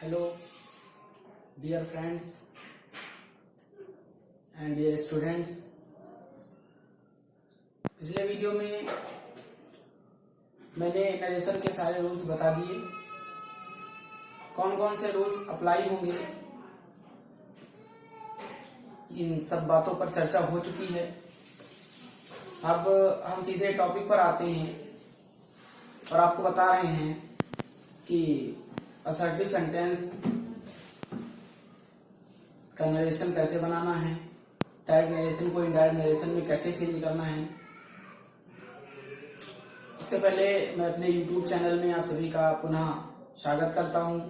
Hello dear friends and dear students. पिछले video में मैंने नरेशन के सारे रूल्स बता दिए, कौन कौन से रूल्स अप्लाई होंगे, इन सब बातों पर चर्चा हो चुकी है। अब हम सीधे टॉपिक पर आते हैं और आपको बता रहे हैं कि असर्टिव सेंटेंस का नरेशन कैसे बनाना है, डायरेक्ट नरेशन को इनडायरेक्ट नरेशन में कैसे चेंज करना है। उससे पहले मैं अपने YouTube चैनल में आप सभी का पुनः स्वागत करता हूं।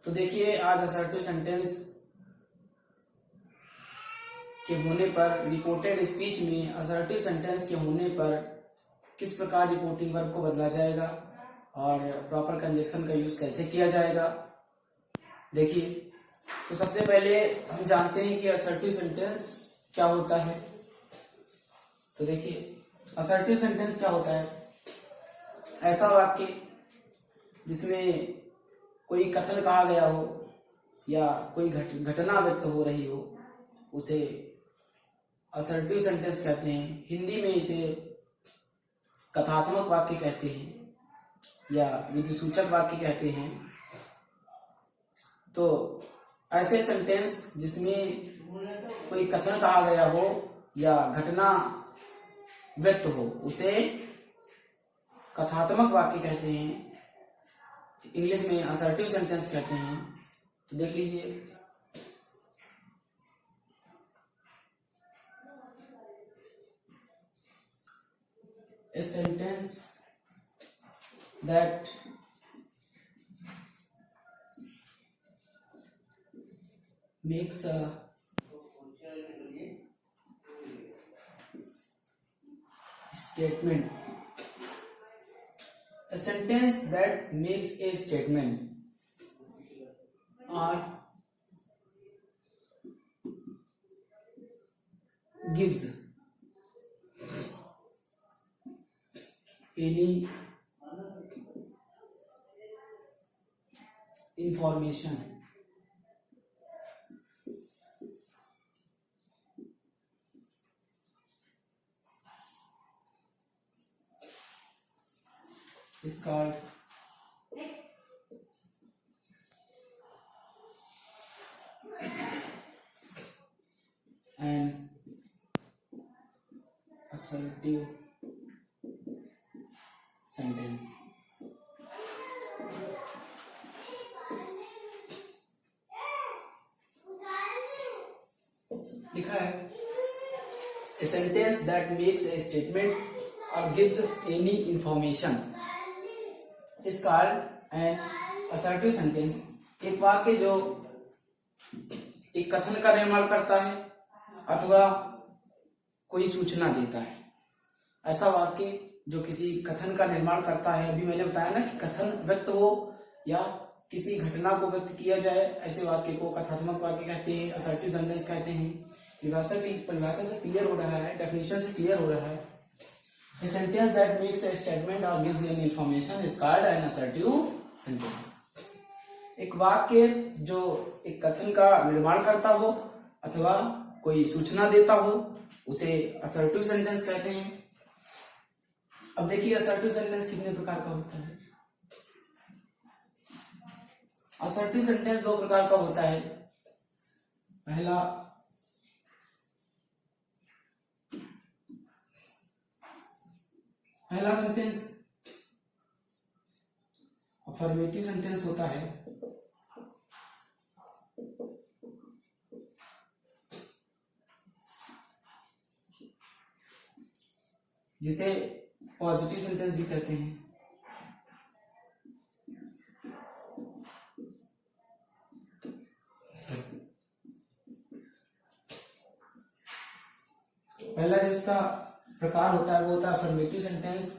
तो देखिए, आज असर्टिव सेंटेंस के होने पर, रिपोर्टेड स्पीच में असर्टिव सेंटेंस के होने पर किस प्रकार रिपोर्टिंग वर्ब को बदला जाएगा और प्रॉपर कंजक्शन का यूज कैसे किया जाएगा। देखिए, तो सबसे पहले हम जानते हैं कि असर्टिव सेंटेंस क्या होता है। तो देखिए, असर्टिव सेंटेंस क्या होता है? ऐसा वाक्य जिसमें कोई कथन कहा गया हो या कोई घटना व्यक्त हो रही हो, उसे असर्टिव सेंटेंस कहते हैं। हिंदी में इसे कथात्मक वाक्य कहते हैं या विधिसूचक वाक्य कहते हैं। तो ऐसे सेंटेंस जिसमें कोई कथन कहा गया हो या घटना व्यक्त हो, उसे कथात्मक वाक्य कहते हैं, इंग्लिश में असर्टिव सेंटेंस कहते हैं। तो देख लीजिए, a sentence that makes a statement, a sentence that makes a statement or gives any information is called an assertive sentence। लिखा है, a sentence that makes a statement or gives any information is called an assertive sentence। एक वाक्य जो एक कथन का निर्माण करता है अथवा कोई सूचना देता है। ऐसा वाक्य जो किसी कथन का निर्माण करता है, अभी मैंने बताया ना कि कथन व्यक्त हो या किसी घटना को व्यक्त किया जाए, ऐसे वाक्य को कथात्मक वाक्य कहते हैं, असर्टिव सेंटेंस कहते हैं। परिभाषा से क्लियर हो रहा है, डेफिनेशन से क्लियर हो रहा है। A sentence that makes a statement or gives any information is called an assertive sentence। एक वाक्य जो एक कथन का निर्माण करता हो अथवा कोई सूचना देता हो, उसे असर्टिव सेंटेंस कहते हैं। अब देखिए, असर्टिव सेंटेंस कितने प्रकार का होता है। असर्टिव सेंटेंस दो प्रकार का होता है। पहला सेंटेंस अफर्मेटिव सेंटेंस होता है, जिसे पॉजिटिव सेंटेंस भी कहते हैं। पहला जिसका प्रकार होता है वो होता है अफर्मेटिव सेंटेंस,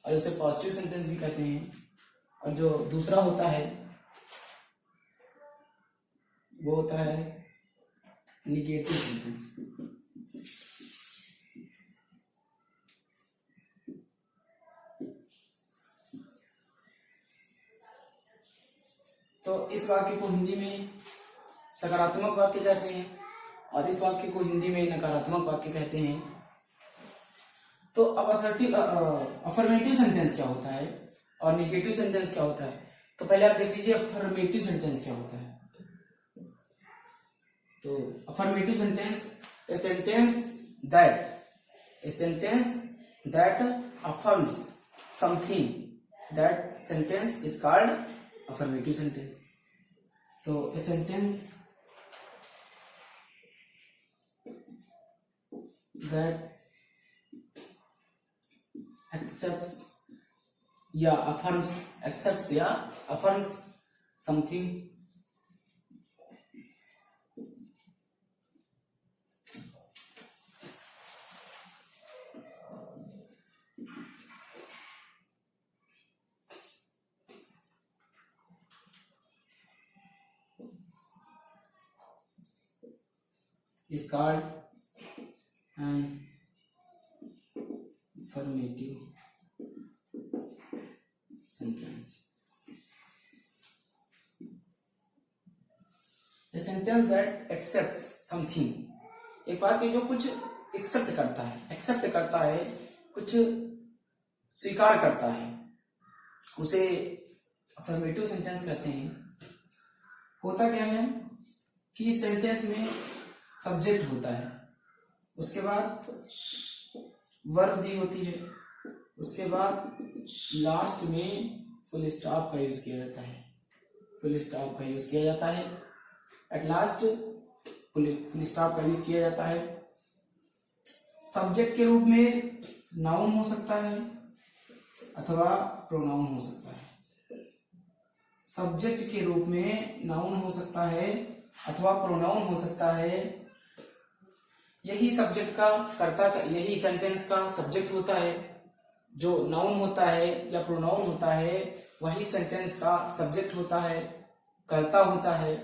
और इसे पॉजिटिव सेंटेंस भी कहते हैं। और जो दूसरा होता है वो होता है निगेटिव सेंटेंस। तो इस वाक्य को हिंदी में सकारात्मक वाक्य कहते हैं और इस वाक्य को हिंदी में नकारात्मक वाक्य कहते हैं। तो अब अफर्मेटिव सेंटेंस क्या होता है और निगेटिव सेंटेंस क्या होता है, तो पहले आप देख लीजिए अफर्मेटिव सेंटेंस क्या होता है। तो affirmative sentence a sentence that affirms something, that sentence is called affirmative sentence. तो ए सेंटेंस दैट accepts या affirms something is called an affirmative sentence. A sentence that accepts something, एक वाक्य जो कुछ एक्सेप्ट करता है, कुछ स्वीकार करता है, उसे अफर्मेटिव सेंटेंस कहते हैं। होता क्या है कि सेंटेंस में सब्जेक्ट होता है, उसके बाद वर्ब दी होती है, उसके बाद लास्ट में फुल स्टॉप का यूज किया जाता है, एट लास्ट फुल स्टॉप का यूज किया जाता है। सब्जेक्ट के रूप में नाउन हो सकता है अथवा प्रोनाउन हो सकता है। सब्जेक्ट के रूप में नाउन हो सकता है अथवा प्रोनाउन हो सकता है। यही सब्जेक्ट का कर्ता का, यही सेंटेंस का सब्जेक्ट होता है। जो नाउन होता है या प्रोनाउन होता है वही सेंटेंस का सब्जेक्ट होता है, कर्ता होता है,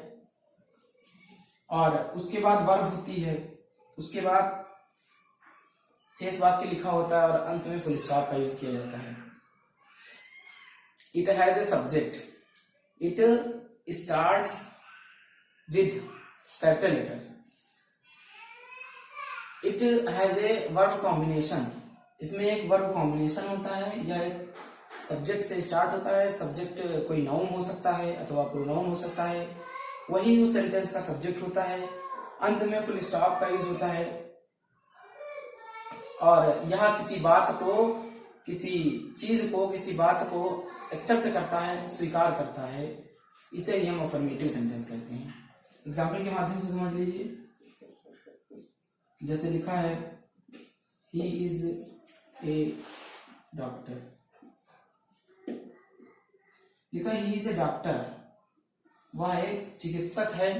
और उसके बाद वर्ब होती है, उसके बाद शेष वाक्य लिखा होता है और अंत में फुल स्टॉप का यूज किया जाता है। It has a subject, it starts with capital letters. It has a verb combination, इसमें एक वर्ब कॉम्बिनेशन होता है। यह एक सब्जेक्ट से स्टार्ट होता है, सब्जेक्ट कोई नाउन हो सकता है अथवा प्रोनाउन हो सकता है, वही उस सेंटेंस का सब्जेक्ट होता है। अंत में फुल स्टॉप का यूज होता है और यह किसी बात को, किसी चीज को, किसी बात को एक्सेप्ट करता है, स्वीकार करता है। इसे ही हम अफर्मेटिव सेंटेंस कहते हैं। एग्जाम्पल के माध्यम से समझ लीजिए। जैसे लिखा है ही इज ए डॉक्टर, लिखा ही इज ए डॉक्टर, वह एक चिकित्सक है।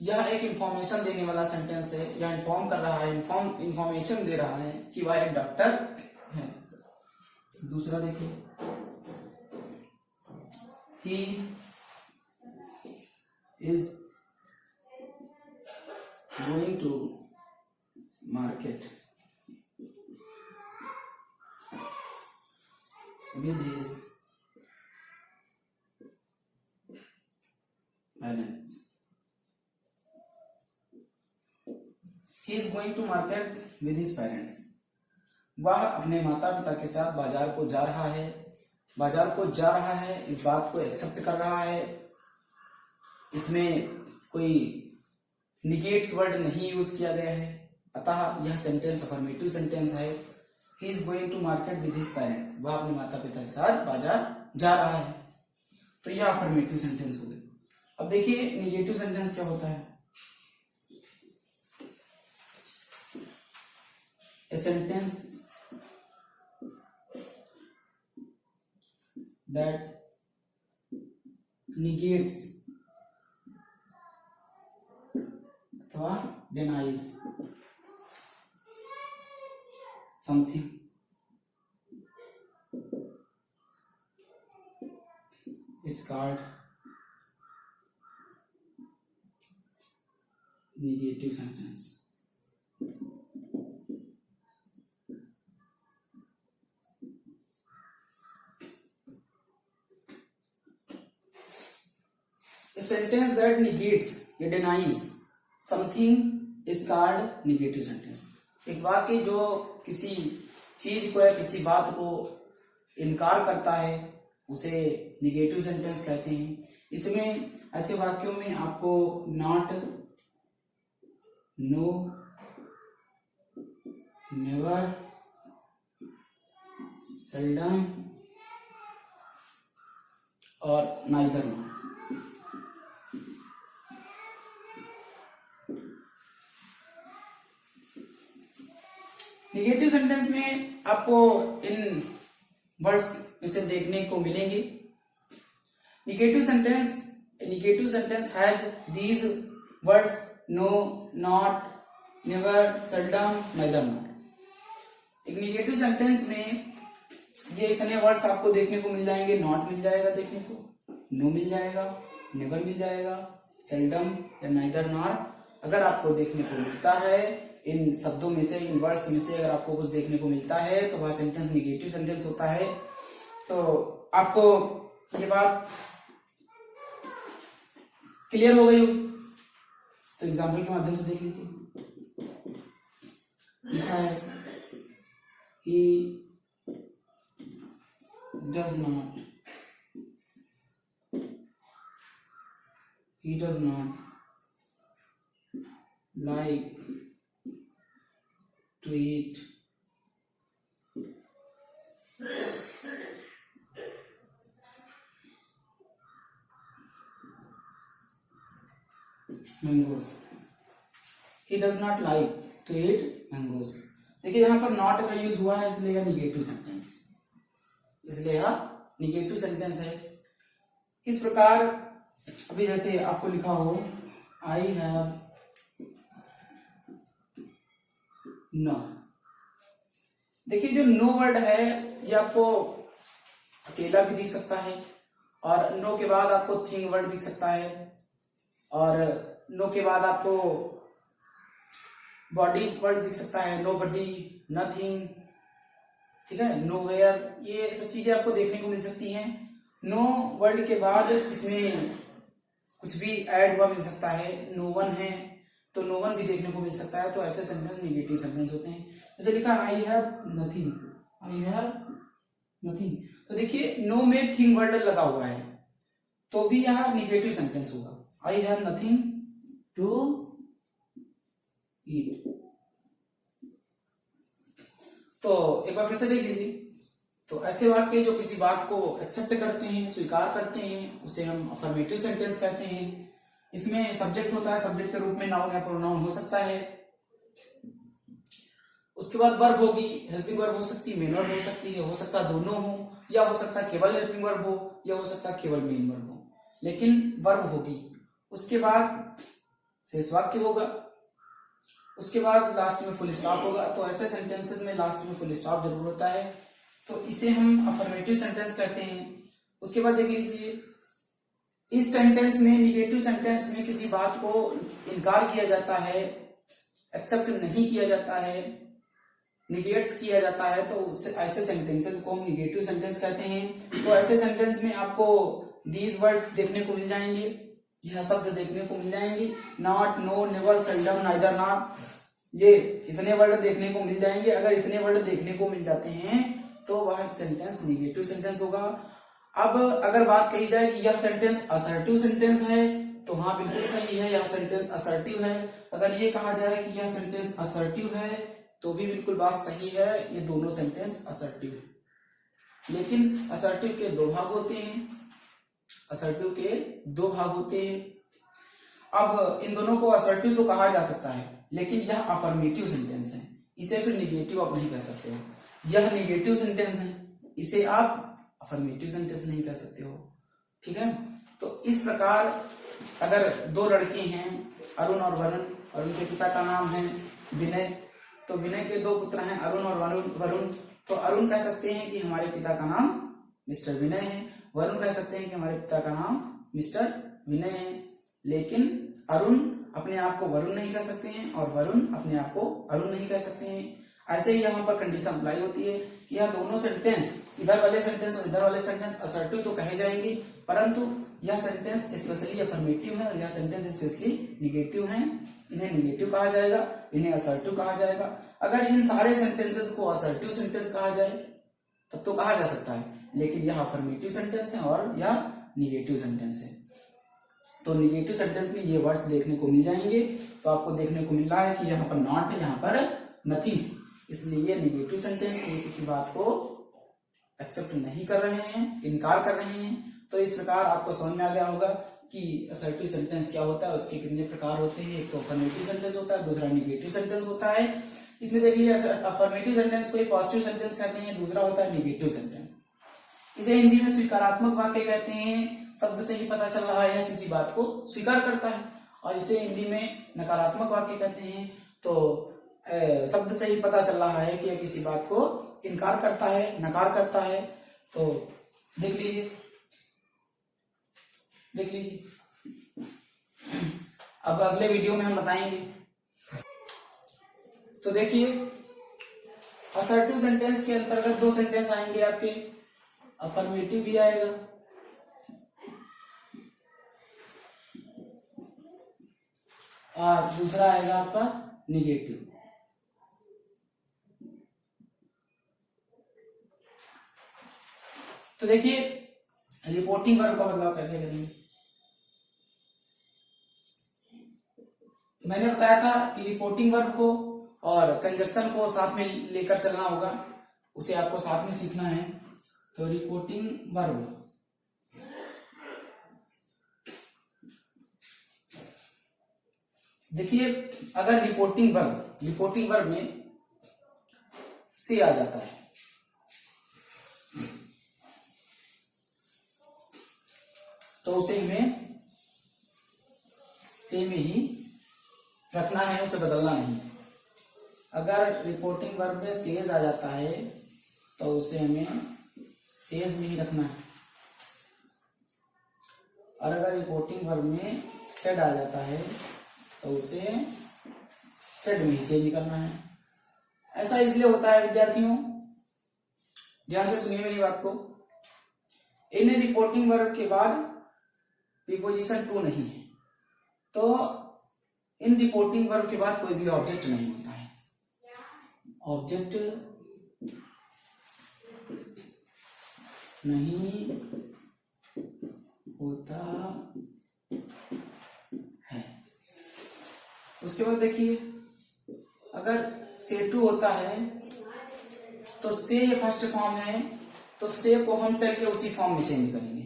यह एक इंफॉर्मेशन देने वाला सेंटेंस है। यह इन्फॉर्म कर रहा है, इंफॉर्मेशन दे रहा है कि वह एक डॉक्टर है। दूसरा देखिए, he is going to market with his parents. He is going to market with his parents. वह अपने माता पिता के साथ बाजार को जा रहा है। बाजार को जा रहा है, इस बात को एक्सेप्ट कर रहा है। इसमें कोई निगेट्स वर्ड नहीं यूज किया गया है, अतः यह सेंटेंस अफर्मेटिव सेंटेंस है। He is going to market with his parents. वह अपने माता पिता के साथ बाजार जा रहा है। तो यह अफर्मेटिव सेंटेंस हो गया। अब देखिए निगेटिव सेंटेंस क्या होता है। A sentence that negates अथवा denies something is called negative sentence. Sentence that negates या denies something is called negative sentence. एक वाक्य जो किसी चीज को या किसी बात को इनकार करता है उसे निगेटिव सेंटेंस कहते हैं। इसमें ऐसे वाक्यों में आपको नॉट, नो, नेवर, सेल्डम और नाइदर नॉट। निगेटिव सेंटेंस में आपको इन वर्ड्स में से देखने को मिलेंगे। Negative sentence has these words no, not, never, seldom, neither not. एक निगेटिव सेंटेंस में ये इतने वर्ड्स आपको देखने को मिल जाएंगे। नॉट मिल जाएगा देखने को, नो मिल जाएगा, नेवर मिल जाएगा, सेल्डम या नाइदर नॉट अगर आपको देखने को मिलता है। इन शब्दों में से, इन वर्ड्स में से अगर आपको कुछ देखने को मिलता है तो वह सेंटेंस निगेटिव सेंटेंस होता है। तो आपको ये बात क्लियर हो गई होगी। तो एग्जाम्पल के माध्यम से देख लीजिए। लिखा है he does not like to eat mangoes। He does not like to eat mangoes। देखिए यहाँ पर नॉट का यूज हुआ है इसलिए यह निगेटिव सेंटेंस, इसलिए यह निगेटिव सेंटेंस है। इस प्रकार अभी जैसे आपको लिखा हो आई हैव नो। देखिए जो नो वर्ड है ये आपको अकेला भी दिख सकता है और नो के बाद आपको थिंग वर्ड दिख सकता है और नो के बाद आपको बॉडी वर्ड दिख सकता है। नो बॉडी, नथिंग, ठीक है, नो वेयर, ये सब चीजें आपको देखने को मिल सकती हैं। नो वर्ड के बाद इसमें कुछ भी ऐड हुआ मिल सकता है। नो वन है तो नो वन भी देखने को मिल सकता है। तो ऐसे सेंटेंस निगेटिव सेंटेंस होते हैं। जैसे लिखा आई have nothing, I have nothing, तो देखिए नो में थिंग वर्ड लगा हुआ है तो भी यह निगेटिव सेंटेंस होगा। I have nothing to eat. तो एक बार फिर से देख लीजिए। तो ऐसे वाक्य जो किसी बात को एक्सेप्ट करते हैं, स्वीकार करते हैं, उसे हम अफर्मेटिव सेंटेंस कहते हैं। इसमें सब्जेक्ट होता है, सब्जेक्ट के रूप में नाउन या प्रोनाउन हो सकता है। उसके बाद वर्ब होगी, हेल्पिंग वर्ब हो सकती है, मेन वर्ब हो सकती है, हो सकता है दोनों हो, या हो सकता है केवल हेल्पिंग वर्ब हो, या हो सकता है केवल मेन वर्ब हो, लेकिन वर्ब होगी। उसके बाद शेष वाक्य होगा, उसके बाद लास्ट में फुल स्टॉप होगा। तो ऐसे सेंटेंसेस में लास्ट में फुल स्टॉप जरूर होता है, तो इसे हम अफर्मेटिव सेंटेंस कहते हैं। उसके बाद देख लीजिए, इस सेंटेंस में, निगेटिव सेंटेंस में किसी बात को इनकार किया जाता है, एक्सेप्ट नहीं किया जाता है, निगेट्स किया जाता है, तो ऐसे सेंटेंसेस को हम निगेटिव सेंटेंस कहते हैं। तो ऐसे सेंटेंस में आपको दीज वर्ड्स देखने को मिल जाएंगे, यह शब्द देखने को मिल जाएंगे, not, no, never, seldom, neither not, ये इतने वर्ड देखने को मिल जाएंगे। अगर इतने वर्ड देखने को मिल जाते हैं तो वह सेंटेंस निगेटिव सेंटेंस होगा। अब अगर बात कही जाए कि यह सेंटेंस असर्टिव सेंटेंस है तो हाँ बिल्कुल सही है, यह सेंटेंस असर्टिव है। अगर ये कहा जाए कि यह सेंटेंस असर्टिव है तो भी बिल्कुल बात सही है, ये दोनों सेंटेंस असर्टिव है। लेकिन असर्टिव के दो भाग होते हैं, असर्टिव के दो भाग होते हैं। अब इन दोनों को असर्टिव तो कहा जा सकता है, लेकिन यह अफर्मेटिव सेंटेंस है, इसे फिर निगेटिव आप नहीं कह सकते हो। यह निगेटिव सेंटेंस है, इसे आप अफर्मेटिव सेंटेंस नहीं कह सकते हो, ठीक है। तो इस प्रकार अगर दो लड़के हैं, अरुण और वरुण, और उनके पिता का नाम है विनय, तो विनय के दो पुत्र हैं, अरुण और वरुण। तो अरुण कह सकते हैं कि हमारे पिता का नाम मिस्टर विनय है, वरुण कह सकते हैं कि हमारे पिता का नाम मिस्टर विनय है। लेकिन अरुण अपने आप को वरुण नहीं कह सकते हैं और वरुण अपने आप को अरुण नहीं कह सकते हैं। ऐसे ही यहाँ पर कंडीशन अप्लाई होती है कि यह दोनों सेंटेंस, इधर वाले सेंटेंस और इधर वाले सेंटेंस असर्टिव तो कहे जाएंगे, परंतु यह सेंटेंस स्पेशली अफर्मेटिव है और यह सेंटेंस स्पेशली निगेटिव है। इन्हें निगेटिव कहा जाएगा, इन्हें असर्टिव कहा जाएगा। अगर इन सारे सेंटेंसेस को असर्टिव सेंटेंस कहा जाए तब तो कहा जा सकता है, लेकिन यह अफर्मेटिव सेंटेंस है और यह निगेटिव सेंटेंस है। तो निगेटिव सेंटेंस में ये वर्ड्स देखने को मिल जाएंगे। तो आपको देखने को मिल रहा है कि यहाँ पर नॉट है, यहाँ पर नथिंग, इसलिए ये निगेटिव सेंटेंस, ये किसी बात को एक्सेप्ट नहीं कर रहे हैं, इनकार कर रहे हैं। तो इस प्रकार आपको समझ में आ गया होगा कि असर्टिव सेंटेंस क्या होता है, उसके कितने प्रकार होते हैं। एक तो अफर्मेटिव सेंटेंस होता है, दूसरा निगेटिव सेंटेंस होता है। इसमें देखिए अफर्मेटिव सेंटेंस को पॉजिटिव सेंटेंस कहते हैं, दूसरा होता है निगेटिव सेंटेंस। इसे हिंदी में स्वीकारात्मक वाक्य कहते हैं। शब्द से ही पता चल रहा है किसी बात को स्वीकार करता है। और इसे हिंदी में नकारात्मक वाक्य कहते हैं। तो शब्द से ही पता चल रहा है कि यह किसी बात को इनकार करता है, नकार करता है। तो देख लीजिए, देख लीजिए, अब अगले वीडियो में हम बताएंगे। तो देखिए असर्टिव सेंटेंस के अंतर्गत दो सेंटेंस आएंगे आपके, अफर्मेटिव भी आएगा और दूसरा आएगा आपका निगेटिव। तो देखिए रिपोर्टिंग वर्ब का बदलाव कैसे करेंगे। मैंने बताया था कि रिपोर्टिंग वर्ब को और कंजक्शन को साथ में लेकर चलना होगा, उसे आपको साथ में सीखना है। तो रिपोर्टिंग वर्ब, देखिए अगर रिपोर्टिंग वर्ब में से आ जाता है तो उसे हमें से में ही रखना है, उसे बदलना नहीं। अगर रिपोर्टिंग वर्ब में सेज आ जाता है तो उसे हमें सेज में ही रखना है, और अगर रिपोर्टिंग वर्ब में सेड आ जाता है तो उसे सेड में ही चेंज करना है। ऐसा इसलिए होता है विद्यार्थियों, ध्यान से सुनिए मेरी बात को। इन रिपोर्टिंग वर्ब के बाद प्रीपोजिशन टू नहीं है, तो इन रिपोर्टिंग वर्ब के बाद कोई भी ऑब्जेक्ट नहीं होता है। ऑब्जेक्ट नहीं होता है। उसके बाद देखिए अगर से टू होता है तो से फर्स्ट फॉर्म है, तो से को हम टेल के उसी फॉर्म में चेंज करेंगे।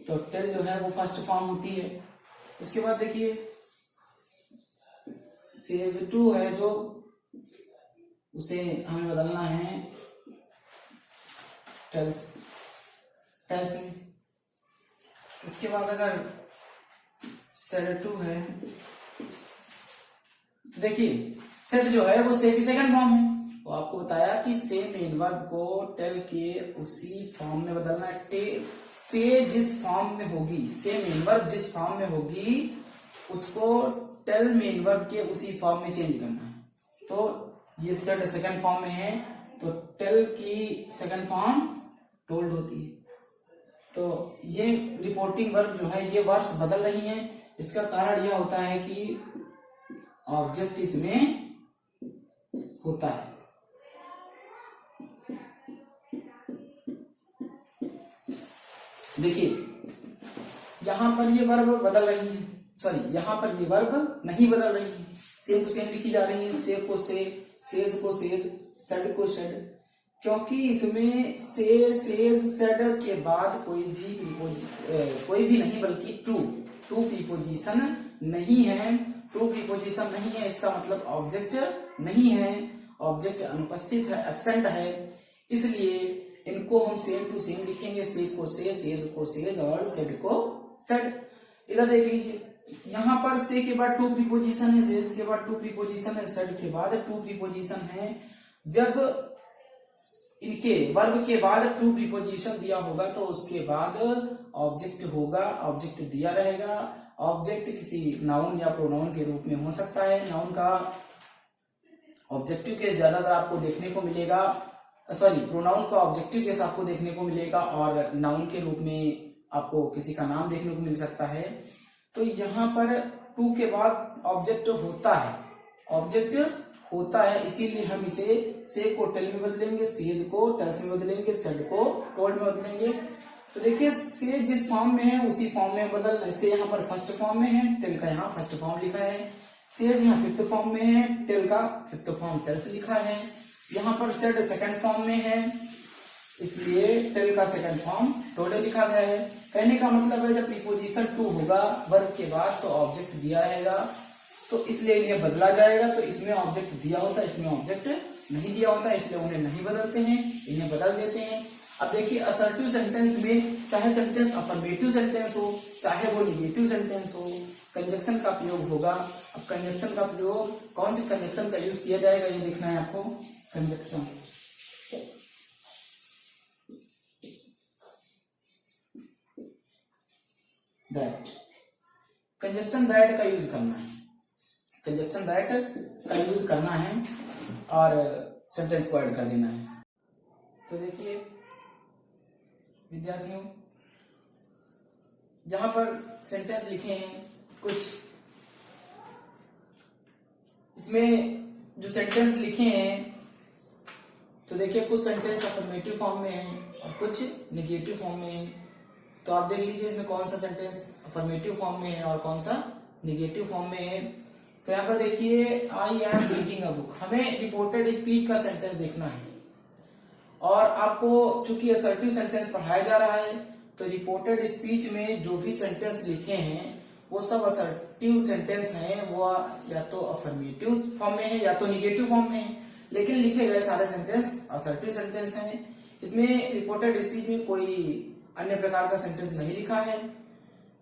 तो टेल जो है वो फर्स्ट फॉर्म होती है। उसके बाद देखिए सेज टू है जो, उसे हमें बदलना है टेल्स में। उसके बाद अगर सेड टू है तो देखिए सेड जो है वो से की सेकंड फॉर्म है। तो आपको बताया कि से मेन वर्ब को टेल के उसी फॉर्म में बदलना है। से जिस फॉर्म में होगी, से मेन वर्ब जिस फॉर्म में होगी उसको टेल मेन वर्ब के उसी फॉर्म में चेंज करना है। तो ये सेड सेकंड फॉर्म में है तो टेल की सेकंड फॉर्म टोल्ड होती है। तो ये रिपोर्टिंग वर्ब जो है ये वर्ब्स बदल रही हैं। इसका कारण यह होता है कि ऑब्जेक्ट इसमें होता है। देखिए यहां पर ये वर्ब बदल रही है, सॉरी यहां पर ये वर्ब नहीं बदल रही है, सेम टू सेम लिखी जा रही है। से को से, सेज को सेज, सेड को सेड, क्योंकि इसमें से, सेज, सेड के बाद कोई भी नहीं बल्कि टू प्रीपोजिशन नहीं है। टू प्रीपोजिशन नहीं है, इसका मतलब ऑब्जेक्ट नहीं है, ऑब्जेक्ट अनुपस्थित है, एब्सेंट है। इसलिए इनको हम सेम टू सेम लिखेंगे। से को से, सेज को सेज और सेड को सेड। इधर देख लीजिए यहाँ पर से के बाद टू प्रीपोजिशन है, सेज के बाद टू प्रीपोजिशन है, सेड के बाद टू प्रीपोजिशन है। जब इनके वर्ब के बाद टू प्रीपोजिशन दिया होगा तो उसके बाद ऑब्जेक्ट होगा, ऑब्जेक्ट दिया रहेगा। ऑब्जेक्ट किसी नाउन या प्रोनाउन के रूप में हो सकता है। नाउन का ऑब्जेक्टिव केस ज्यादातर आपको देखने को मिलेगा, सॉरी प्रोनाउन का ऑब्जेक्टिव केस आपको देखने को मिलेगा और नाउन के रूप में आपको किसी का नाम देखने को मिल सकता है। तो यहाँ पर टू के बाद ऑब्जेक्ट होता है, इसीलिए हम इसे से को टेल में बदलेंगे, सेज को टेल्स में बदलेंगे, सेड को टोल्ड में बदलेंगे। तो देखिए से जिस फॉर्म में है उसी फॉर्म में बदल, से यहाँ पर फर्स्ट फॉर्म में है, टेल का यहाँ फर्स्ट फॉर्म लिखा है, सेज यहाँ फिफ्थ फॉर्म में है, टेल का फिफ्थ फॉर्म टेल्स लिखा है, यहाँ पर सेड सेकंड फॉर्म में है, इसलिए टेल का सेकंड फॉर्म टोल्ड लिखा गया है। कहने का मतलब है जब प्रीपोजिशन टू होगा वर्ब के बाद तो ऑब्जेक्ट दिया रहेगा, तो इसलिए इन्हें बदला जाएगा। तो इसमें ऑब्जेक्ट दिया होता है, इसमें ऑब्जेक्ट नहीं दिया होता, इसलिए उन्हें नहीं बदलते हैं, इन्हें बदल देते हैं। अब देखिए असर्टिव सेंटेंस में चाहे सेंटेंस अफर्मेटिव सेंटेंस हो चाहे वो निगेटिव सेंटेंस हो, कंजक्शन का प्रयोग होगा। अब कंजक्शन का प्रयोग, कौन से कंजक्शन का यूज किया जाएगा ये देखना है आपको। कंजक्शन दैट, कंजक्शन दैट का यूज करना है, कंजक्शन दैट का यूज करना है और सेंटेंस को ऐड कर देना है। तो देखिए विद्यार्थियों, यहां पर सेंटेंस लिखे हैं कुछ, इसमें जो सेंटेंस लिखे हैं तो देखिए कुछ सेंटेंस अफर्मेटिव फॉर्म में है और कुछ निगेटिव फॉर्म में है। तो आप देख लीजिए इसमें कौन सा सेंटेंस अफर्मेटिव फॉर्म में है और कौन सा निगेटिव फॉर्म में है। तो यहाँ पर देखिए आई एम रीडिंग अ बुक, हमें रिपोर्टेड स्पीच का सेंटेंस देखना है और आपको चूंकि असर्टिव सेंटेंस पढ़ाया जा रहा है तो रिपोर्टेड स्पीच में जो भी सेंटेंस लिखे हैं वो सब असर्टिव सेंटेंस हैं, वो या तो अफर्मेटिव फॉर्म में है या तो निगेटिव फॉर्म में है, लेकिन लिखे गए सारे सेंटेंस असर्टिव सेंटेंस हैं। इसमें रिपोर्टेड स्पीच में कोई अन्य प्रकार का सेंटेंस नहीं लिखा है,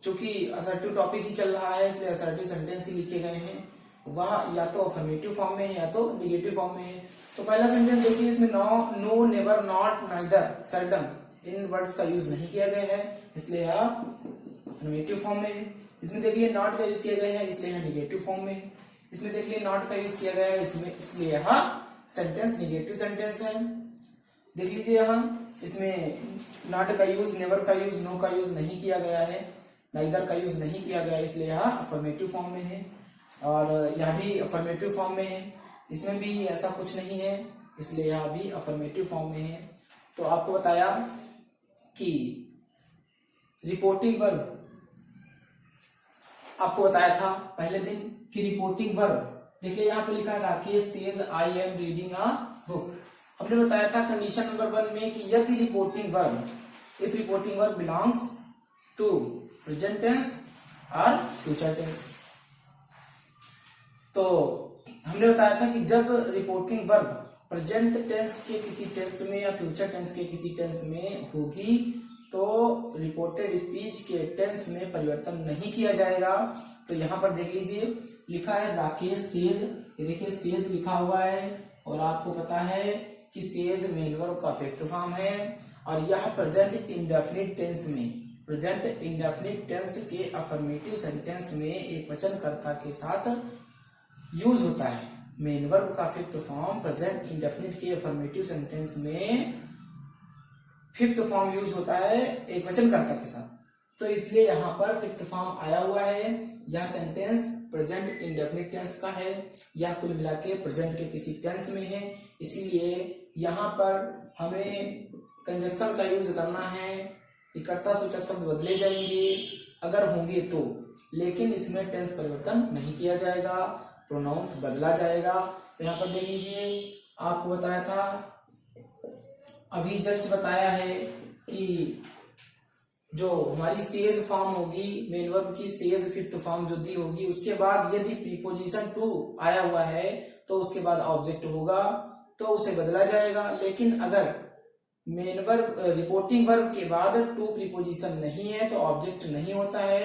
चूंकि असर्टिव टॉपिक ही चल रहा है इसलिए असर्टिव सेंटेंस ही लिखे गए हैं। वह या तो अफर्मेटिव फॉर्म में है या तो निगेटिव फॉर्म में है। तो पहला सेंटेंस देखिए, इसमें no, never, not, neither, seldom इन वर्ड्स का यूज नहीं किया गया है, इसलिए यह अफर्मेटिव फॉर्म में है। इसमें देखिए नॉट का यूज किया गया है इसलिए यह निगेटिव फॉर्म में है। इसमें देखिए नॉट का यूज किया गया है इसमें, इसलिए यह सेंटेंस निगेटिव सेंटेंस है। देख लीजिए यहाँ इसमें नॉट का यूज, नेवर का यूज, नो का यूज नहीं किया गया है, नाइदर का यूज नहीं किया गया, इसलिए यह अफर्मेटिव फॉर्म में है और यह भी अफर्मेटिव फॉर्म में है। इसमें भी ऐसा कुछ नहीं है इसलिए यह भी अफर्मेटिव फॉर्म में है। तो आपको बताया कि रिपोर्टिंग वर्ब, आपको बताया था पहले दिन कि रिपोर्टिंग वर्ब, देखिए यहाँ पे लिखा है Rakesh says I am reading a book. हमने बताया था कंडीशन नंबर 1 में कि यदि reporting verb, if reporting verb belongs to present tense और फ्यूचर टेंस। तो हमने बताया था कि जब रिपोर्टिंग वर्ब प्रेजेंट टेंस के किसी टेंस में या फ्यूचर टेंस के किसी टेंस में होगी तो रिपोर्टेड स्पीच के टेंस में परिवर्तन नहीं किया जाएगा। तो यहाँ पर देख लीजिए लिखा है राकेश सेज, ये देखिए सेज लिखा हुआ है और आपको पता है कि सेज मेन वर्ब का फिफ्थ फॉर्म है और यह प्रेजेंट इंडेफिनिट टेंस में, प्रेजेंट इंडेफिनिट टेंस के अफर्मेटिव सेंटेंस में एक वचनकर्ता के साथ यूज होता है। मेन वर्ब का फिफ्थ फॉर्म प्रेजेंट इंडेफिनिट के अफर्मेटिव सेंटेंस में फिफ्थ फॉर्म यूज होता है एक वचनकर्ता के साथ, तो इसलिए यहाँ पर फिफ्थ फॉर्म आया हुआ है। यह सेंटेंस प्रेजेंट इंडेफिनिट टेंस का है, यह कुल मिला के प्रेजेंट के किसी टेंस में है, इसीलिए यहाँ पर हमें कंजक्शन का यूज करना है। कर्ता सूचक शब्द बदले जाएंगे अगर होंगे तो, लेकिन इसमें टेंस परिवर्तन नहीं किया जाएगा, प्रोनाउंस बदला जाएगा। तो यहाँ पर देख लीजिए आपको बताया था, अभी जस्ट बताया है कि जो हमारी सेज फॉर्म होगी, मेन वर्ब की सेज फिफ्थ फॉर्म जो दी होगी, उसके बाद यदि प्रीपोजिशन टू आया हुआ है तो उसके बाद ऑब्जेक्ट होगा तो उसे बदला जाएगा। लेकिन अगर मेन वर्ब रिपोर्टिंग वर्ब के बाद टू प्रीपोजिशन नहीं है तो ऑब्जेक्ट नहीं होता है।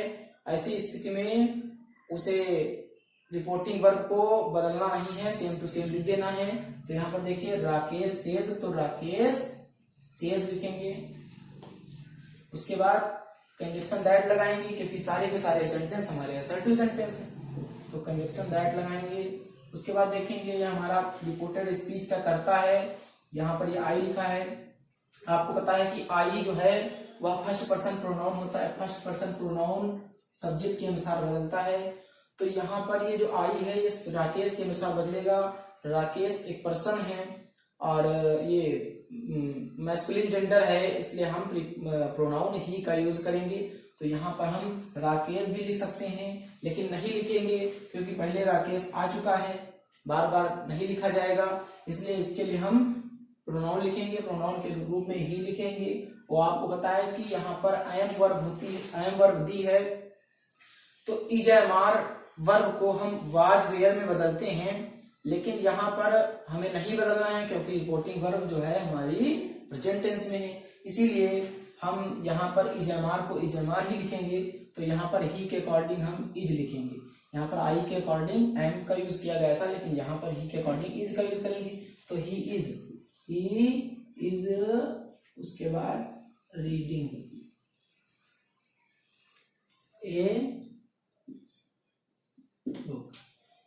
ऐसी स्थिति में उसे रिपोर्टिंग वर्ब को बदलना नहीं है, सेम टू सेम लिख देना है। तो यहाँ पर देखिए राकेश सेज, तो राकेश सेज लिखेंगे, उसके बाद कंजक्शन दैट लगाएंगे क्योंकि सारे के सारे सेंटेंस हमारे असर्टिव सेंटेंस हैं, तो कंजक्शन दैट लगाएंगे। उसके बाद देखेंगे ये हमारा रिपोर्टेड स्पीच का करता है, यहाँ पर ये आई लिखा है। आपको पता है कि आई जो है वह फर्स्ट पर्सन प्रोनाउन होता है, फर्स्ट पर्सन प्रोनाउन सब्जेक्ट के अनुसार बदलता है। तो यहाँ पर ये जो आई है ये राकेश के अनुसार बदलेगा। राकेश एक पर्सन है और ये मैस्कुलिन जेंडर है, इसलिए हम प्रोनाउन ही का यूज करेंगे। तो यहाँ पर हम राकेश भी लिख सकते हैं, लेकिन नहीं लिखेंगे क्योंकि पहले राकेश आ चुका है, बार बार नहीं लिखा जाएगा, इसलिए इसके लिए हम प्रोनाउन लिखेंगे, प्रोनाउन के रूप में ही लिखेंगे। वो आपको पता है कि यहाँ पर एम वर्ब दी है, तो इजमार वर्ब को हम वाज वेयर में बदलते हैं, लेकिन यहाँ पर हमें नहीं बदलना है क्योंकि रिपोर्टिंग वर्ब जो है हमारी प्रेजेंट टेंस में है, इसीलिए हम यहाँ पर इजमार को इजमार ही लिखेंगे। तो यहाँ पर ही के अकॉर्डिंग हम इज लिखेंगे। यहाँ पर आई के अकॉर्डिंग एम का यूज किया गया था, लेकिन यहाँ पर ही के अकॉर्डिंग इज का यूज करेंगे। तो ही इज, उसके बाद रीडिंग ए बुक।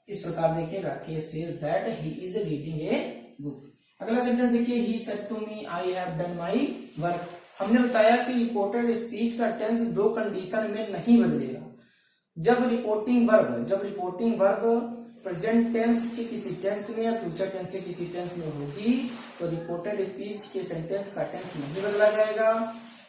इस प्रकार देखिए Rakesh says that he is reading a book. अगला सेंटेंस देखिए, he said to me I have done my work. हमने बताया कि रिपोर्टेड स्पीच का टेंस दो कंडीशन में नहीं बदलेगा। जब रिपोर्टिंग वर्ब प्रेजेंट टेंस के किसी टेंस में या फ्यूचर टेंस के किसी टेंस में होगी तो रिपोर्टेड स्पीच के सेंटेंस का टेंस नहीं बदला जाएगा।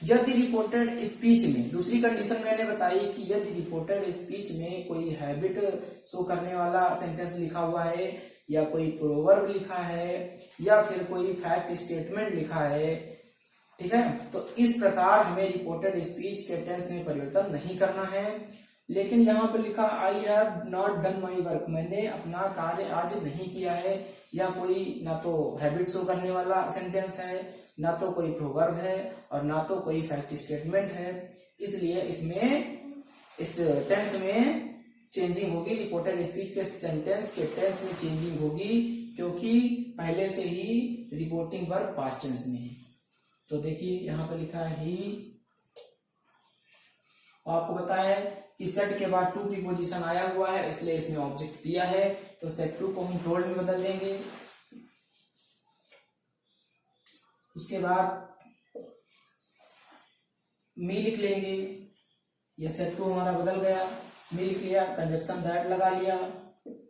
यदि रिपोर्टेड स्पीच में, दूसरी कंडीशन मैंने बताई कि यदि रिपोर्टेड स्पीच में कोई हैबिट शो करने वाला सेंटेंस लिखा हुआ है या कोई प्रोवर्ब लिखा है या फिर कोई फैक्ट स्टेटमेंट लिखा है, ठीक है, तो इस प्रकार हमें रिपोर्टेड स्पीच के टेंस में परिवर्तन नहीं करना है। लेकिन यहाँ पर लिखा I have not done my work, मैंने अपना कार्य आज नहीं किया है, या कोई ना तो हैबिट शो करने वाला सेंटेंस है, ना तो कोई प्रोवर्ब है और ना तो कोई फैक्ट स्टेटमेंट है, इसलिए इसमें इस टेंस में चेंजिंग होगी। रिपोर्टेड स्पीच के सेंटेंस के टेंस में चेंजिंग होगी क्योंकि पहले से ही रिपोर्टिंग वर्ब पास्ट टेंस में है। तो देखिए यहाँ पर लिखा है ही, आपको पता है कि सेट के बाद टू प्रीपोजिशन आया हुआ है, इसलिए इसमें ऑब्जेक्ट दिया है, तो सेट टू को हम टोल्ड में बदल देंगे। उसके बाद मी लिख लेंगे, ये सेट टू हमारा बदल गया, मी लिख लिया, कंजक्शन दैट लगा लिया।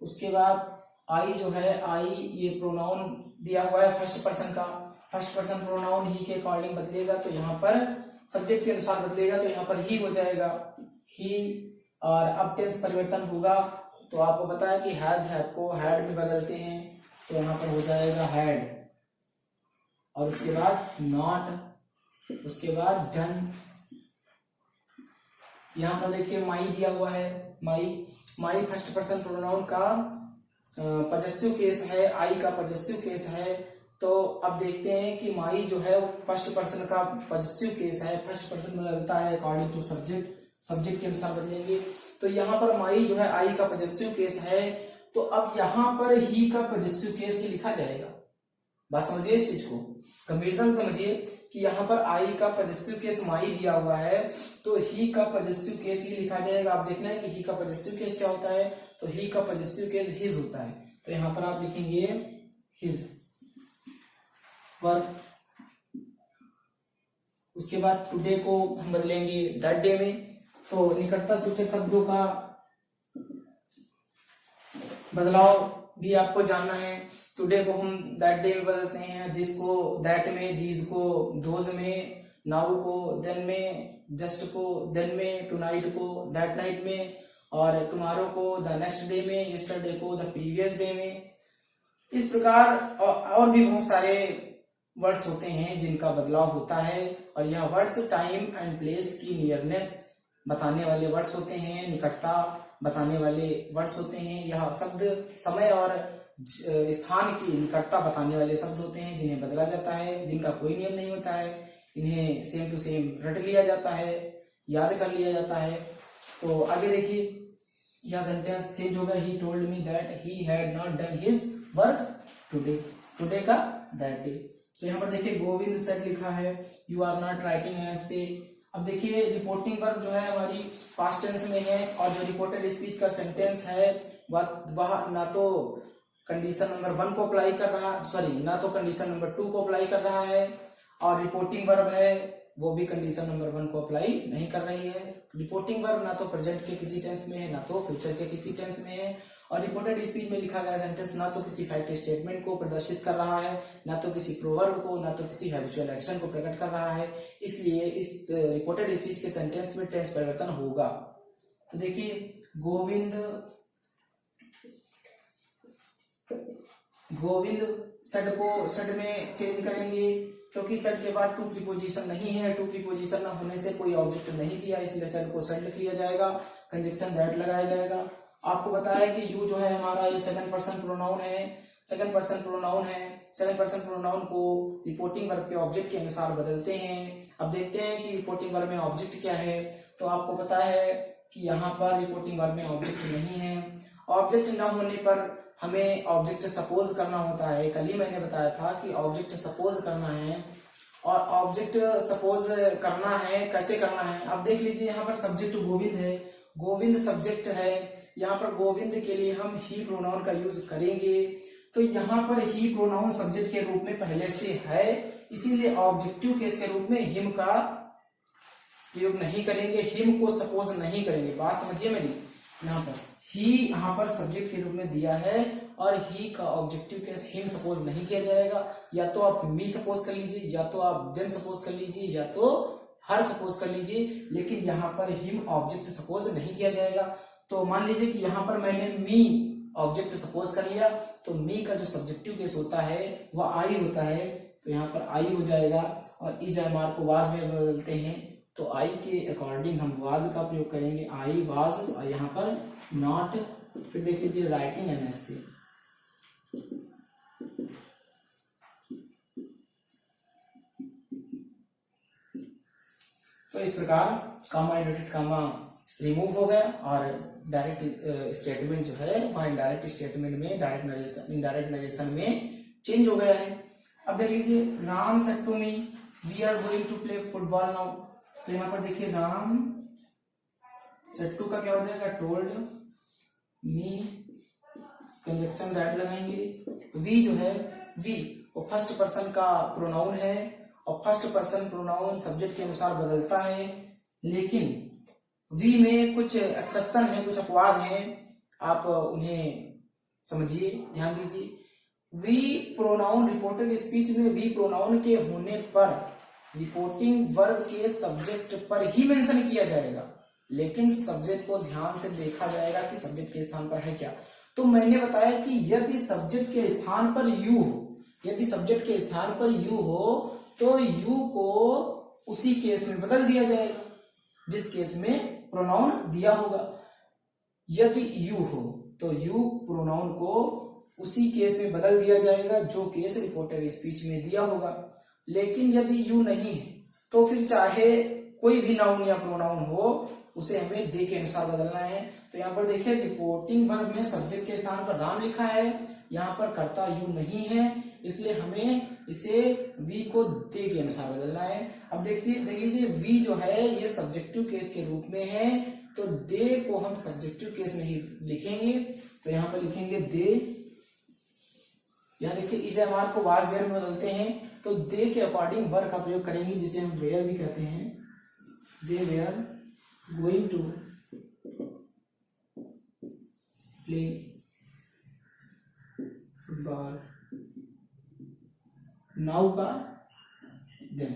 उसके बाद आई जो है, आई ये प्रोनाउन दिया हुआ है फर्स्ट पर्सन का, फर्स्ट पर्सन प्रोनाउन ही के अकॉर्डिंग बदलेगा, तो यहाँ पर सब्जेक्ट के अनुसार बदलेगा, तो यहाँ पर ही हो जाएगा ही। और अब टेंस परिवर्तन होगा तो आपको पता है कि हैज हैव को हैड में बदलते हैं, तो यहाँ पर हो जाएगा हैड, और उसके बाद नॉट, उसके बाद डन। यहाँ पर देखिए माई दिया हुआ है, माई फर्स्ट पर्सन प्रोनाउन का पजेसिव केस है, आई का पजेसिव केस है। तो अब देखते हैं कि माई जो है फर्स्ट पर्सन का पजेसिव केस है, फर्स्ट पर्सन में लगता है अकॉर्डिंग टू सब्जेक्ट के अनुसार बदलेंगे। तो यहाँ पर माई जो है आई का पजेसिव केस है, तो अब यहाँ पर ही का पजेसिव केस ही लिखा जाएगा। बात समझिए इस चीज को, गंभीरता से समझिए कि यहाँ पर आई का पजेसिव केस माई दिया हुआ है, तो ही का पजेसिव केस ही लिखा जाएगा। आप देखना है कि ही का पजेसिव केस क्या होता है, तो ही का पजेसिव केस हिज होता है, तो यहाँ पर आप लिखेंगे हिज वर्क। उसके बाद टुडे को हम बदलेंगे दैट डे में, तो निकटता सूचक शब्दों का बदलाव भी आपको जानना है। टुडे को हम दैट डे में बदलते हैं, दिस को दैट में, दीज को दोज में, नाउ को देन में, जस्ट को देन में, टुनाइट को दैट नाइट में, और टुमारो को द नेक्स्ट डे में, यस्टरडे को द प्रीवियस डे में। इस प्रकार और भी बहुत सारे वर्ड्स होते हैं जिनका बदलाव होता है, और यह वर्ड्स टाइम एंड प्लेस की नियरनेस बताने वाले वर्ड्स होते हैं, निकटता बताने वाले वर्ड्स होते हैं। यह शब्द समय और स्थान की निकटता बताने वाले शब्द होते हैं जिन्हें बदला जाता है, जिनका कोई नियम नहीं होता है, इन्हें सेम टू सेम रट लिया जाता है, याद कर लिया जाता है। तो आगे देखिए, यह सेंटेंस चेंज होगा, he told me that he had not done his work today, today का दैट डे। तो यहाँ पर देखिए गोविंद सेड लिखा है, you are not writing an essay. अब देखिए रिपोर्टिंग वर्ब जो है हमारी पास्ट टेंस में है, और जो रिपोर्टेड स्पीच का सेंटेंस है वह ना तो कंडीशन नंबर 1 को अप्लाई कर रहा, सॉरी ना तो कंडीशन नंबर 2 को अप्लाई कर रहा है, और रिपोर्टिंग वर्ब है वो भी कंडीशन नंबर 1 को अप्लाई नहीं कर रही है। रिपोर्टिंग वर्ब ना तो प्रेजेंट के किसी टेंस में है ना तो फ्यूचर के किसी टेंस में है, और रिपोर्टेड स्पीच में लिखा गया सेंटेंस ना तो किसी फैक्ट स्टेटमेंट को प्रदर्शित कर रहा है, ना तो किसी प्रोवर्ब को, ना तो किसी हैबिचुअल एक्शन को प्रकट कर रहा है। इसलिए इस रिपोर्टेड स्पीच के सेंटेंस में टेंस परिवर्तन होगा। तो देखिए गोविंद सड को सड में चेंज करेंगे, क्योंकि सड के बाद टू प्रीपोजिशन नहीं है, टू प्रीपोजिशन न होने से कोई ऑब्जेक्ट नहीं दिया, इसलिए सड को सड लिख लिया जाएगा, कंजक्शन दैट लगाया जाएगा। आपको बताया कि यू जो है हमारा ये सेकंड पर्सन प्रोनाउन है, सेकंड पर्सन प्रोनाउन है। सेकंड पर्सन प्रोनाउन को रिपोर्टिंग वर्ब के ऑब्जेक्ट के अनुसार बदलते हैं। अब देखते हैं कि रिपोर्टिंग वर्ब में ऑब्जेक्ट क्या है। तो आपको पता है कि यहाँ पर रिपोर्टिंग वर्ब में ऑब्जेक्ट नहीं है। ऑब्जेक्ट न होने पर हमें ऑब्जेक्ट सपोज करना होता है। कल ही मैंने बताया था कि ऑब्जेक्ट सपोज करना है, और ऑब्जेक्ट सपोज करना है कैसे करना है। अब देख लीजिए यहाँ पर सब्जेक्ट गोविंद है, गोविंद सब्जेक्ट है, यहाँ पर गोविंद के लिए हम ही प्रोनाउन का यूज करेंगे। तो यहाँ पर ही प्रोनाउन सब्जेक्ट के रूप में पहले से है, इसीलिए ऑब्जेक्टिव केस के रूप में हिम का प्रयोग नहीं करेंगे, हिम को सपोज नहीं करेंगे। बात समझिए मेरी, यहाँ पर ही यहाँ पर सब्जेक्ट के रूप में दिया है, और ही का ऑब्जेक्टिव केस हिम सपोज नहीं किया जाएगा। या तो आप मी सपोज कर लीजिए, या तो आप देम सपोज कर लीजिए, या तो हर सपोज कर लीजिए, लेकिन यहाँ पर हिम ऑब्जेक्ट सपोज नहीं किया जाएगा। तो मान लीजिए कि यहाँ पर मैंने मी ऑब्जेक्ट सपोज कर लिया, तो मी का जो सब्जेक्टिव केस होता है वह आई होता है, तो यहाँ पर आई हो जाएगा। और इज एमआर को वाज में बदलते हैं, तो आई के अकॉर्डिंग हम वाज का प्रयोग करेंगे, आई वाज, और यहाँ पर नॉट। फिर देख लीजिए राइटिंग एनएससी, तो इस प्रकार कामा इनवर्टेड कामा रिमूव हो गया, और डायरेक्ट स्टेटमेंट जो है वह इनडायरेक्ट स्टेटमेंट में डायरेक्ट नरेशन इनडायरेक्ट नरेशन में चेंज हो गया है। अब देख लीजिए Ram said to me we are going to play football now. तो यहाँ पर देखिए राम सेड टू का क्या हो जाएगा, टोल्ड मी, कंजक्शन दैट लगाएंगे। वी जो है वी वो फर्स्ट पर्सन का प्रोनाउन है, और फर्स्ट पर्सन प्रोनाउन सब्जेक्ट के अनुसार बदलता है, लेकिन वी में कुछ एक्सेप्शन है, कुछ अपवाद हैं, आप उन्हें समझिए, ध्यान दीजिए। वी प्रोनाउन रिपोर्टेड स्पीच में वी प्रोनाउन के होने पर रिपोर्टिंग वर्ब के सब्जेक्ट पर ही मेंशन किया जाएगा, लेकिन सब्जेक्ट को ध्यान से देखा जाएगा कि सब्जेक्ट के स्थान पर है क्या। तो मैंने बताया कि यदि सब्जेक्ट के स्थान पर यू हो, यदि सब्जेक्ट के स्थान पर यू हो तो यू को उसी केस में बदल दिया जाएगा जिस केस में प्रोनाउन दिया होगा। यदि यू हो तो यू प्रोनाउन को उसी केस में बदल दिया जाएगा जो केस रिपोर्टेड स्पीच में दिया होगा। लेकिन यदि यू नहीं है तो फिर चाहे कोई भी नाउन या प्रोनाउन हो उसे हमें दे के अनुसार बदलना है। तो यहाँ पर देखिए रिपोर्टिंग वर्ब में सब्जेक्ट के स्थान पर राम लिखा है, यहाँ पर कर्ता यू नहीं है, इसलिए हमें इसे वी को दे के अनुसार बदलना है। अब देख लीजिए वी जो है ये सब्जेक्टिव केस के रूप में है, तो दे को हम सब्जेक्टिव केस में ही लिखेंगे। तो यहाँ पर लिखेंगे दे। यहाँ देखिए इज एमआर को वाज वेयर में बदलते हैं, तो दे के अकॉर्डिंग वर्ब का प्रयोग करेंगे जिसे हम वेयर भी कहते हैं। They were going to play football now का देन,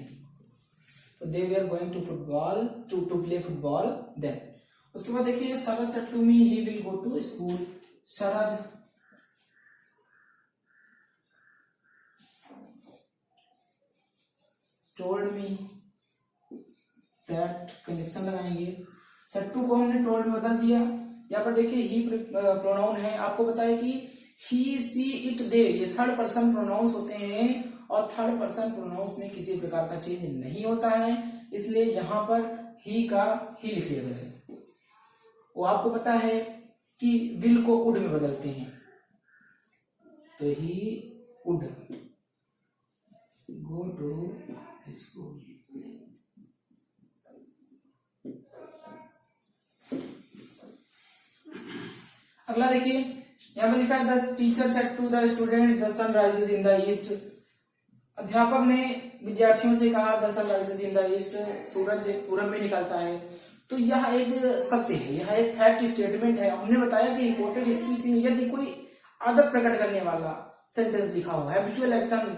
तो they were going to football to play football then. उसके बाद देखिए Sharad said to me he will go to school. Sharad told me that, conjunction लगाएंगे। सेड टू को हमने told में बदल दिया। यहाँ पर देखिए ही प्रोनाउन है, आपको पता है कि ही सी इट दे ये थर्ड पर्सन प्रोनाउंस होते हैं, और थर्ड पर्सन प्रोनाउंस में किसी प्रकार का चेंज नहीं होता है, इसलिए यहाँ पर ही का ही लिख लिया जाएगा। वो आपको पता है कि विल को उड में बदलते हैं, तो ही उड गो टू स्कूल। अगला देखिए यहाँ पर लिखा है the teacher said to the students the sun rises in the east. अध्यापक ने विद्यार्थियों से कहा the sun rises in the east, सूरज पूरब में निकलता है। तो यह एक सत्य है, यह एक फैक्ट स्टेटमेंट है। हमने बताया कि रिपोर्टेड स्पीच में यदि कोई आदत प्रकट करने वाला सेंटेंस लिखा हो, हैबिचुअल एक्शन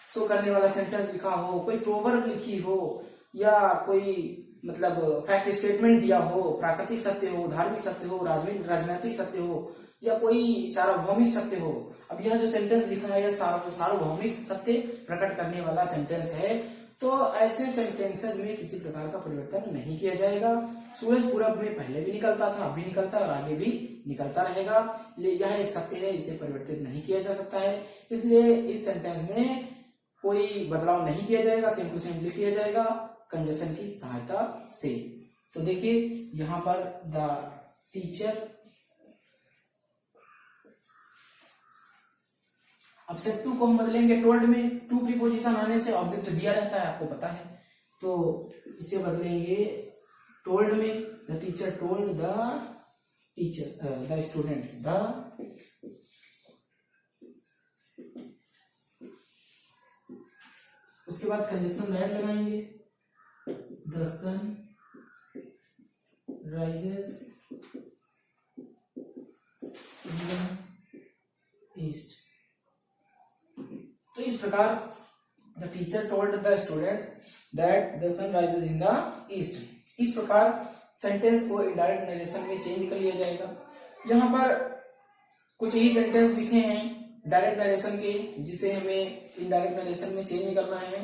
शो करने वाला सेंटेंस लिखा हो, कोई प्रोवर्ब लिखी हो, या कोई मतलब फैक्ट स्टेटमेंट दिया हो, प्राकृतिक सत्य हो, धार्मिक सत्य हो, राजनीतिक सत्य हो, या कोई सार्वभौमिक सत्य हो। अब यह जो सेंटेंस लिखा है यह सार्वभौमिक सत्य प्रकट करने वाला सेंटेंस है। तो ऐसे सेंटेंसेस में किसी प्रकार का परिवर्तन नहीं किया जाएगा। सूरज पूरब में पहले भी निकलता था, अब भी निकलता है और आगे भी निकलता रहेगा। यह एक सत्य है, इसे परिवर्तित नहीं किया जा सकता है। इसलिए इस सेंटेंस में कोई बदलाव नहीं किया जाएगा, सेम टू सेम लिख लिया जाएगा कंजक्शन की सहायता से। तो देखिए यहाँ पर द टीचर, अब सेड टू को हम बदलेंगे टोल्ड में। टू प्रीपोजिशन आने से ऑब्जेक्ट दिया रहता है, आपको पता है, तो इसे बदलेंगे टोल्ड में। The teacher told the students उसके बाद कंजक्शन दैट लगाएंगे, the sun rises in the east. तो इस प्रकार the teacher told the student that the sun rises in the east. इस प्रकार सेंटेंस को इनडायरेक्ट नरेशन में चेंज कर लिया जाएगा। यहाँ पर कुछ ही सेंटेंस लिखे हैं डायरेक्ट नरेशन के, जिसे हमें इनडायरेक्ट नरेशन में चेंज करना है।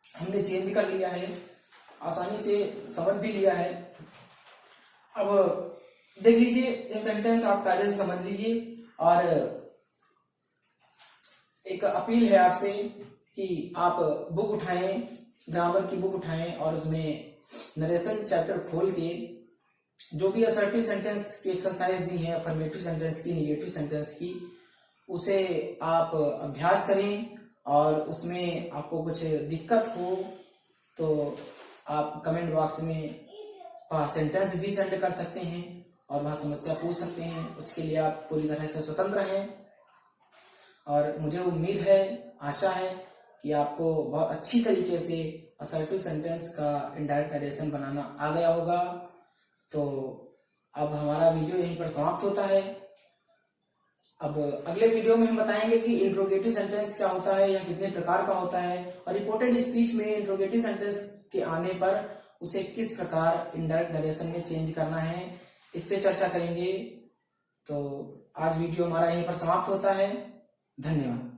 हमने चेंज कर लिया है, आसानी से समझ भी लिया है। अब देख लीजिए यह सेंटेंस आप कायदे से समझ लीजिए, और एक अपील है आपसे कि आप बुक उठाएं, ग्रामर की बुक उठाएं और उसमें नरेशन चैप्टर खोल के जो भी असर्टिव सेंटेंस की एक्सरसाइज दी है, अफर्मेटिव सेंटेंस की, निगेटिव सेंटेंस की, उसे आप अभ्यास करें। और उसमें आपको कुछ दिक्कत हो तो आप कमेंट बॉक्स में सेंटेंस भी सेंड कर सकते हैं और वहाँ समस्या पूछ सकते हैं। उसके लिए आप पूरी तरह से स्वतंत्र हैं। और मुझे उम्मीद है, आशा है कि आपको बहुत अच्छी तरीके से असर्टिव सेंटेंस का इनडायरेक्ट नरेशन बनाना आ गया होगा। तो अब हमारा वीडियो यहीं पर समाप्त होता है। अब अगले वीडियो में हम बताएंगे कि इंट्रोगेटिव सेंटेंस क्या होता है या कितने प्रकार का होता है, और रिपोर्टेड स्पीच में इंट्रोगेटिव सेंटेंस के आने पर उसे किस प्रकार इनडायरेक्ट नरेशन में चेंज करना है, इस पे चर्चा करेंगे। तो आज वीडियो हमारा यहीं पर समाप्त होता है। धन्यवाद।